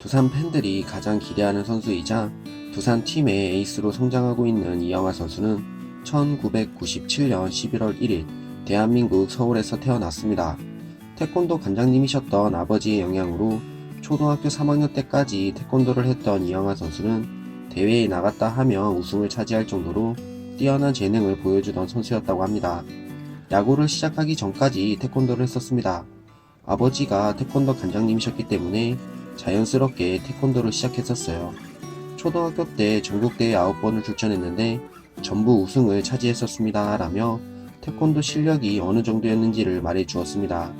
두산 팬들이 가장 기대하는 선수이자 두산 팀의 에이스로 성장하고 있는 이영하 선수는 1997년 11월 1일 대한민국 서울에서 태어났습니다. 태권도 관장님이셨던 아버지의 영향으로 초등학교 3학년 때까지 태권도를 했던 이영하 선수는 대회에 나갔다 하면 우승을 차지할 정도로 뛰어난 재능을 보여주던 선수였다고 합니다. 야구를 시작하기 전까지 태권도를 했었습니다. 아버지가 태권도 관장님이셨기 때문에 자연스럽게 태권도를 시작했었어요. 초등학교 때 전국대회 9번을 출전했는데 전부 우승을 차지했었습니다 라며 태권도 실력이 어느 정도였는지를 말해 주었습니다.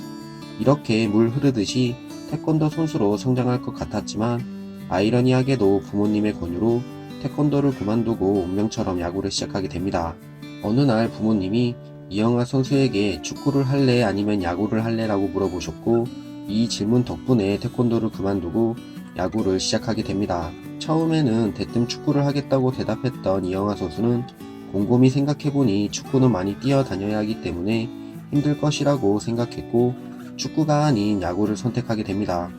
이렇게 물 흐르듯이 태권도 선수로 성장할 것 같았지만 아이러니하게도 부모님의 권유로 태권도를 그만두고 운명처럼 야구를 시작하게 됩니다. 어느 날 부모님이 이영하 선수에게 축구를 할래 아니면 야구를 할래 라고 물어보셨고 이 질문 덕분에 태권도를 그만두고 야구를 시작하게 됩니다. 처음에는 대뜸 축구를 하겠다고 대답했던 이영하 선수는 곰곰이 생각해보니 축구는 많이 뛰어다녀야 하기 때문에 힘들 것이라고 생각했고 축구가 아닌 야구를 선택하게 됩니다.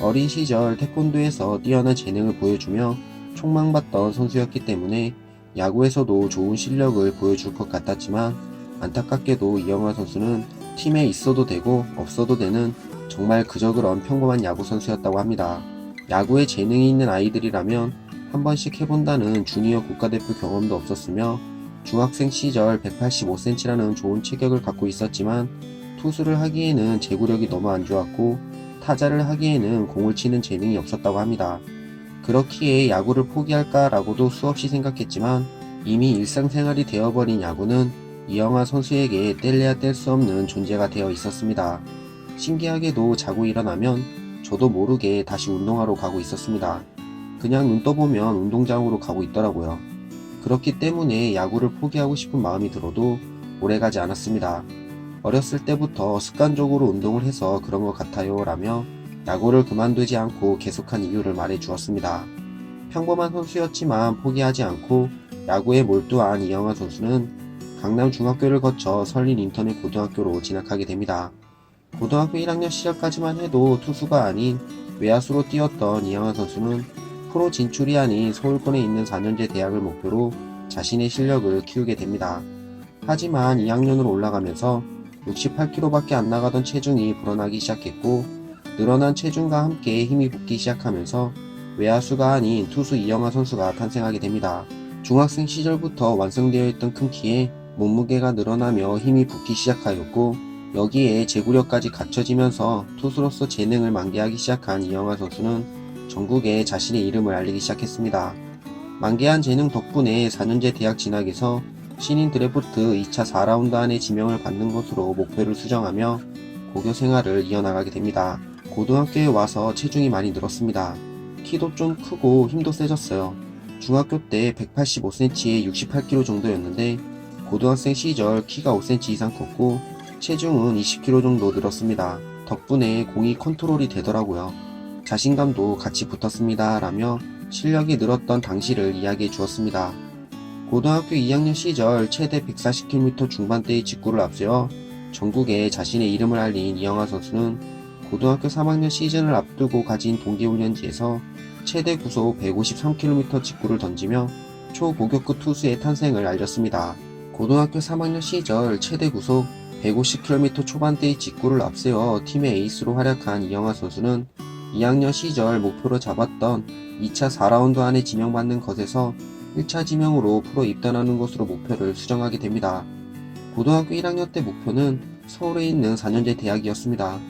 어린 시절 태권도에서 뛰어난 재능을 보여주며 촉망받던 선수였기 때문에 야구에서도 좋은 실력을 보여줄 것 같았지만 안타깝게도 이영하 선수는 팀에 있어도 되고 없어도 되는 정말 그저 그런 평범한 야구 선수였다고 합니다. 야구에 재능이 있는 아이들이라면 한 번씩 해본다는 주니어 국가대표 경험도 없었으며 중학생 시절 185cm라는 좋은 체격을 갖고 있었지만 투수를 하기에는 제구력이 너무 안 좋았고 타자를 하기에는 공을 치는 재능이 없었다고 합니다. 그렇기에 야구를 포기할까라고도 수없이 생각했지만 이미 일상생활이 되어버린 야구는 이영하 선수에게 뗄래야 뗄 수 없는 존재가 되어 있었습니다. 신기하게도 자고 일어나면 저도 모르게 다시 운동하러 가고 있었습니다. 그냥 눈 떠보면 운동장으로 가고 있더라고요. 그렇기 때문에 야구를 포기하고 싶은 마음이 들어도 오래가지 않았습니다. 어렸을 때부터 습관적으로 운동을 해서 그런 것 같아요 라며 야구를 그만두지 않고 계속한 이유를 말해 주었습니다. 평범한 선수였지만 포기하지 않고 야구에 몰두한 이영하 선수는 강남 중학교를 거쳐 설린 인터넷 고등학교로 진학하게 됩니다. 고등학교 1학년 시절까지만 해도 투수가 아닌 외야수로 뛰었던 이영하 선수는 프로 진출이 아닌 서울권에 있는 4년제 대학을 목표로 자신의 실력을 키우게 됩니다. 하지만 2학년으로 올라가면서 68kg밖에 안 나가던 체중이 불어나기 시작했고 늘어난 체중과 함께 힘이 붙기 시작하면서 외야수가 아닌 투수 이영하 선수가 탄생하게 됩니다. 중학생 시절부터 완성되어 있던 큰 키에 몸무게가 늘어나며 힘이 붙기 시작하였고 여기에 제구력까지 갖춰지면서 투수로서 재능을 만개하기 시작한 이영하 선수는 전국에 자신의 이름을 알리기 시작했습니다. 만개한 재능 덕분에 4년제 대학 진학에서 신인 드래프트 2차 4라운드 안에 지명을 받는 것으로 목표를 수정하며 고교 생활을 이어나가게 됩니다. 고등학교에 와서 체중이 많이 늘었습니다. 키도 좀 크고 힘도 세졌어요. 중학교 때 185cm에 68kg 정도였는데 고등학생 시절 키가 5cm 이상 컸고 체중은 20kg 정도 늘었습니다. 덕분에 공이 컨트롤이 되더라고요. 자신감도 같이 붙었습니다 라며 실력이 늘었던 당시를 이야기해 주었습니다. 고등학교 2학년 시절 최대 140km 중반대의 직구를 앞세워 전국에 자신의 이름을 알린 이영하 선수는 고등학교 3학년 시즌을 앞두고 가진 동계훈련지에서 최대 구속 153km 직구를 던지며 초고교급 투수의 탄생을 알렸습니다. 고등학교 3학년 시절 최대 구속 150km 초반대의 직구를 앞세워 팀의 에이스로 활약한 이영하 선수는 2학년 시절 목표로 잡았던 2차 4라운드 안에 지명받는 것에서 1차 지명으로 프로 입단하는 것으로 목표를 수정하게 됩니다. 고등학교 1학년 때 목표는 서울에 있는 4년제 대학이었습니다.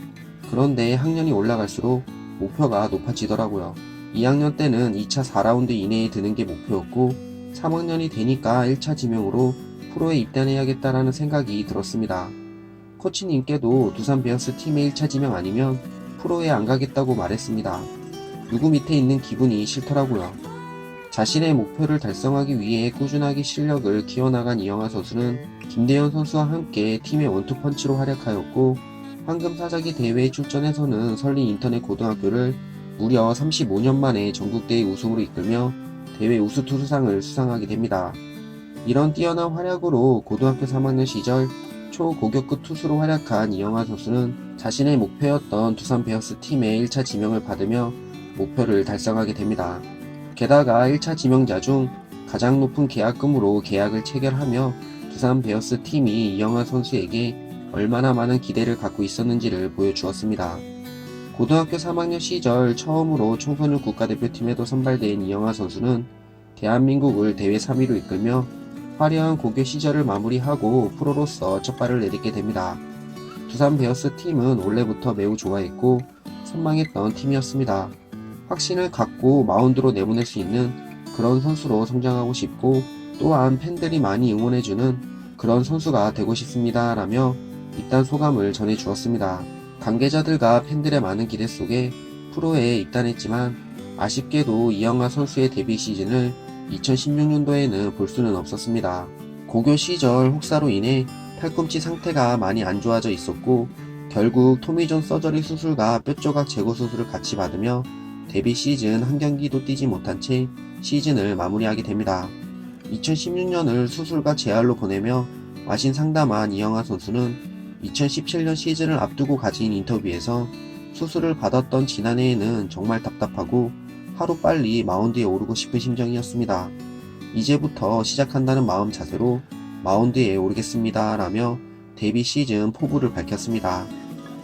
그런데 학년이 올라갈수록 목표가 높아지더라고요. 2학년 때는 2차 4라운드 이내에 드는 게 목표였고 3학년이 되니까 1차 지명으로 프로에 입단해야겠다라는 생각이 들었습니다. 코치님께도 두산 베어스 팀의 1차 지명 아니면 프로에 안 가겠다고 말했습니다. 누구 밑에 있는 기분이 싫더라고요. 자신의 목표를 달성하기 위해 꾸준하게 실력을 키워나간 이영하 선수는 김대현 선수와 함께 팀의 원투펀치로 활약하였고 황금사자기 대회에 출전해서는 설린 인터넷 고등학교를 무려 35년 만에 전국대회 우승으로 이끌며 대회 우수투수상을 수상하게 됩니다. 이런 뛰어난 활약으로 고등학교 3학년 시절 초고교급 투수로 활약한 이영하 선수는 자신의 목표였던 두산 베어스 팀의 1차 지명을 받으며 목표를 달성하게 됩니다. 게다가 1차 지명자 중 가장 높은 계약금으로 계약을 체결하며 두산 베어스 팀이 이영하 선수에게 얼마나 많은 기대를 갖고 있었는지를 보여주었습니다. 고등학교 3학년 시절 처음으로 청소년 국가대표팀에도 선발된 이영하 선수는 대한민국을 대회 3위로 이끌며 화려한 고교 시절을 마무리하고 프로로서 첫 발을 내딛게 됩니다. 두산 베어스 팀은 원래부터 매우 좋아했고 선망했던 팀이었습니다. 확신을 갖고 마운드로 내보낼 수 있는 그런 선수로 성장하고 싶고 또한 팬들이 많이 응원해주는 그런 선수가 되고 싶습니다 라며 입단 소감을 전해주었습니다. 관계자들과 팬들의 많은 기대 속에 프로에 입단했지만 아쉽게도 이영하 선수의 데뷔 시즌을 2016년도에는 볼 수는 없었습니다. 고교 시절 혹사로 인해 팔꿈치 상태가 많이 안 좋아져 있었고 결국 토미존 서저리 수술과 뼈조각 제거 수술을 같이 받으며 데뷔 시즌 한 경기도 뛰지 못한 채 시즌을 마무리하게 됩니다. 2016년을 수술과 재활로 보내며 마신 상담한 이영하 선수는 2017년 시즌을 앞두고 가진 인터뷰에서 수술을 받았던 지난해에는 정말 답답하고 하루빨리 마운드에 오르고 싶은 심정이었습니다. 이제부터 시작한다는 마음 자세로 마운드에 오르겠습니다 라며 데뷔 시즌 포부를 밝혔습니다.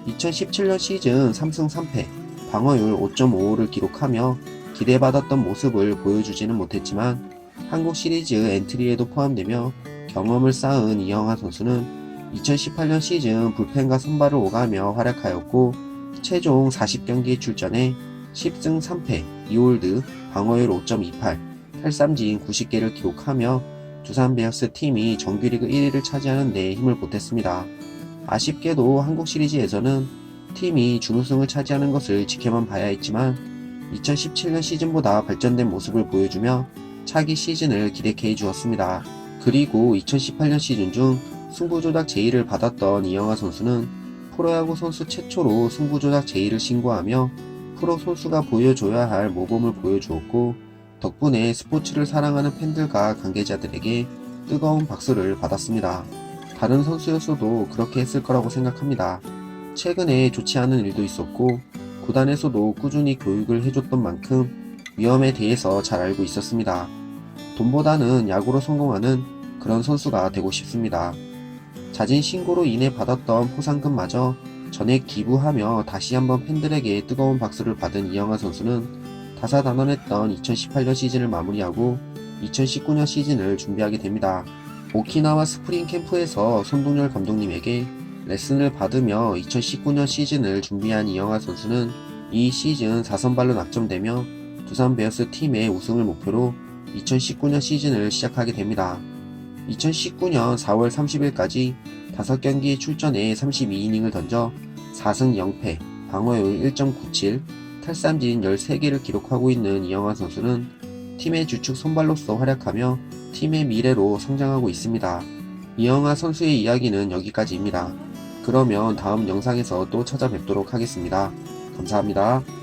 2017년 시즌 3승 3패, 방어율 5.55를 기록하며 기대받았던 모습을 보여주지는 못했지만 한국 시리즈 엔트리에도 포함되며 경험을 쌓은 이영하 선수는 2018년 시즌 불펜과 선발을 오가며 활약하였고 최종 40경기에 출전해 10승 3패, 2홀드, 방어율 5.28, 탈삼진 90개를 기록하며 두산 베어스 팀이 정규리그 1위를 차지하는 데 힘을 보탰습니다. 아쉽게도 한국 시리즈에서는 팀이 준우승을 차지하는 것을 지켜만 봐야 했지만 2017년 시즌보다 발전된 모습을 보여주며 차기 시즌을 기대케 해주었습니다. 그리고 2018년 시즌 중 승부조작 제의를 받았던 이영하 선수는 프로야구 선수 최초로 승부조작 제의를 신고하며 프로 선수가 보여줘야 할 모범을 보여주었고 덕분에 스포츠를 사랑하는 팬들과 관계자들에게 뜨거운 박수를 받았습니다. 다른 선수였어도 그렇게 했을 거라고 생각합니다. 최근에 좋지 않은 일도 있었고 구단에서도 꾸준히 교육을 해줬던 만큼 위험에 대해서 잘 알고 있었습니다. 돈보다는 야구로 성공하는 그런 선수가 되고 싶습니다. 자진 신고로 인해 받았던 포상금마저 전액 기부하며 다시 한번 팬들에게 뜨거운 박수를 받은 이영하 선수는 다사다난했던 2018년 시즌을 마무리하고 2019년 시즌을 준비하게 됩니다. 오키나와 스프링 캠프에서 손동열 감독님에게 레슨을 받으며 2019년 시즌을 준비한 이영하 선수는 이 시즌 4선발로 낙점되며 두산 베어스 팀의 우승을 목표로 2019년 시즌을 시작하게 됩니다. 2019년 4월 30일까지 5경기에 출전해 32이닝을 던져 4승 0패, 방어율 1.97, 탈삼진 13개를 기록하고 있는 이영하 선수는 팀의 주축 선발로서 활약하며 팀의 미래로 성장하고 있습니다. 이영하 선수의 이야기는 여기까지입니다. 그러면 다음 영상에서 또 찾아뵙도록 하겠습니다. 감사합니다.